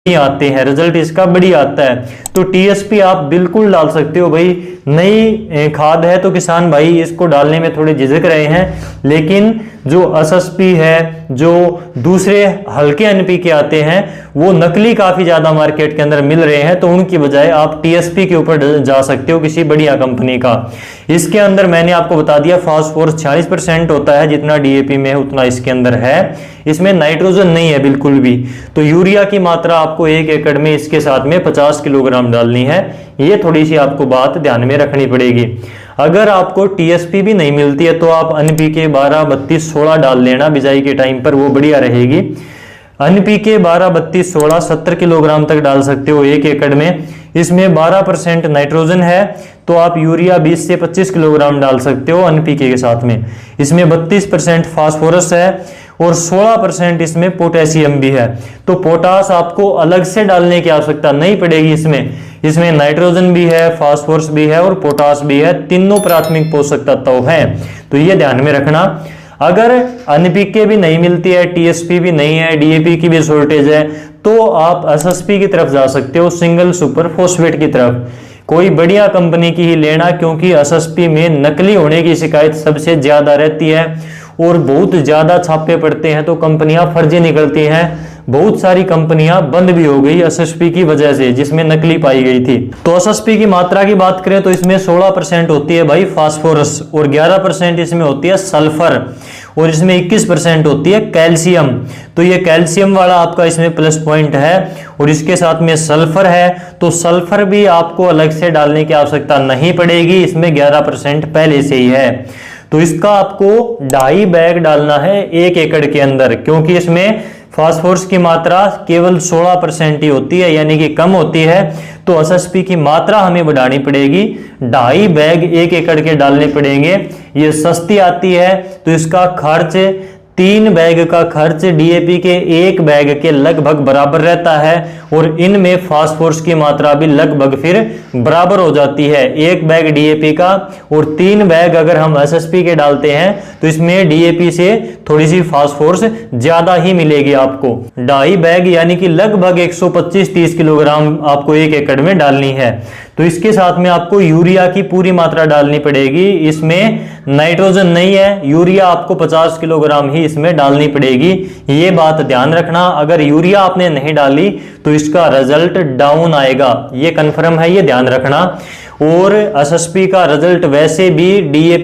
आते हैं, रिजल्ट इसका बढ़िया आता है। तो टीएसपी आप बिल्कुल डाल सकते हो भाई। नई खाद है तो किसान भाई इसको डालने में थोड़े झिझक रहे हैं, लेकिन जो एसएसपी है, जो दूसरे हल्के एनपीके आते हैं, वो नकली काफी ज्यादा मार्केट के अंदर मिल रहे हैं, तो उनकी बजाय आप टीएसपी के ऊपर जा सकते हो किसी बढ़िया कंपनी का। इसके अंदर मैंने आपको बता दिया फास्फोरस 46% होता है, जितना डीएपी में है उतना इसके अंदर है। इसमें नाइट्रोजन नहीं है बिल्कुल भी। तो यूरिया की मात्रा आपको 1 एकड़ में इसके साथ में 50 किलोग्राम डालनी है। ये थोड़ी सी आपको बात ध्यान में रखनी पड़ेगी। अगर आपको टीएसपी भी नहीं मिलती है तो आप एनपीके 12, 32, 16 डाल लेना बिजाई के टाइम पर, वो बढ़िया रहेगी। एनपीके 12, 32, 16 70 किलोग्राम तक डाल सकते हो 1 एकड़ में। इसमें 12% नाइट्रोजन है, तो आप यूरिया 20 से 25 किलोग्राम डाल सकते हो एनपीके के साथ में। इसमें 32% फास्फोरस है और 16% इसमें पोटेशियम भी है। तो पोटास आपको अलग से डालने की आवश्यकता नहीं पड़ेगी। इसमें नाइट्रोजन भी है, फास्फोरस भी है और पोटास भी है, तीनों प्राथमिक पोषक तत्व हैं। तो ये ध्यान में रखना। अगर एनपीके भी नहीं मिलती है, टीएसपी भी नहीं है, डीएपी की भी शॉर्टेज है, तो आप एसएसपी की तरफ जा सकते हो, सिंगल सुपर फॉस्फेट की तरफ। कोई बढ़िया कंपनी की ही लेना, क्योंकि एसएसपी में नकली होने की शिकायत सबसे ज्यादा रहती है और बहुत ज्यादा छापे पड़ते हैं, तो कंपनियां फर्जी निकलती हैं। बहुत सारी कंपनियां बंद भी हो गई एसएसपी की वजह से, जिसमें नकली पाई गई थी। तो एसएसपी की मात्रा की बात करें तो इसमें 16% होती है भाई फास्फोरस, और 11% इसमें होती है सल्फर, और इसमें 21% होती है कैल्शियम। तो ये कैल्शियम वाला आपका इसमें प्लस पॉइंट है, और इसके साथ में सल्फर है, तो सल्फर भी आपको अलग से डालने की आवश्यकता नहीं पड़ेगी, इसमें 11% पहले से ही है। तो इसका आपको 2.5 बैग डालना है 1 एकड़ के अंदर, क्योंकि इसमें फास्फोरस की मात्रा केवल 16% ही होती है, यानी कि कम होती है। तो एसएसपी की मात्रा हमें बढ़ानी पड़ेगी, 2.5 बैग 1 एकड़ के डालने पड़ेंगे। ये सस्ती आती है, तो इसका खर्च 3 बैग का खर्च डीएपी के 1 बैग के लगभग बराबर रहता है, और इनमें फास्फोरस की मात्रा भी लगभग फिर बराबर हो जाती है। 1 बैग डीएपी का और 3 बैग अगर हम एसएसपी के डालते हैं, तो इसमें डीएपी से थोड़ी सी फास्फोरस ज्यादा ही मिलेगी आपको। 2.5 बैग यानी कि लगभग 125-30 किलोग्राम आपको 1 एकड़ में डालनी है। तो इसके साथ में आपको यूरिया की पूरी मात्रा डालनी पड़ेगी। इसमें नाइट्रोजन नहीं है, यूरिया आपको 50 किलोग्राम ही इसमें डालनी पड़ेगी। ये बात ध्यान रखना, अगर यूरिया आपने नहीं डाली तो इसका रिजल्ट डाउन आएगा, ये कंफर्म है, ये ध्यान रखना। और एसएसपी का रिजल्ट वैसे भी डीएपी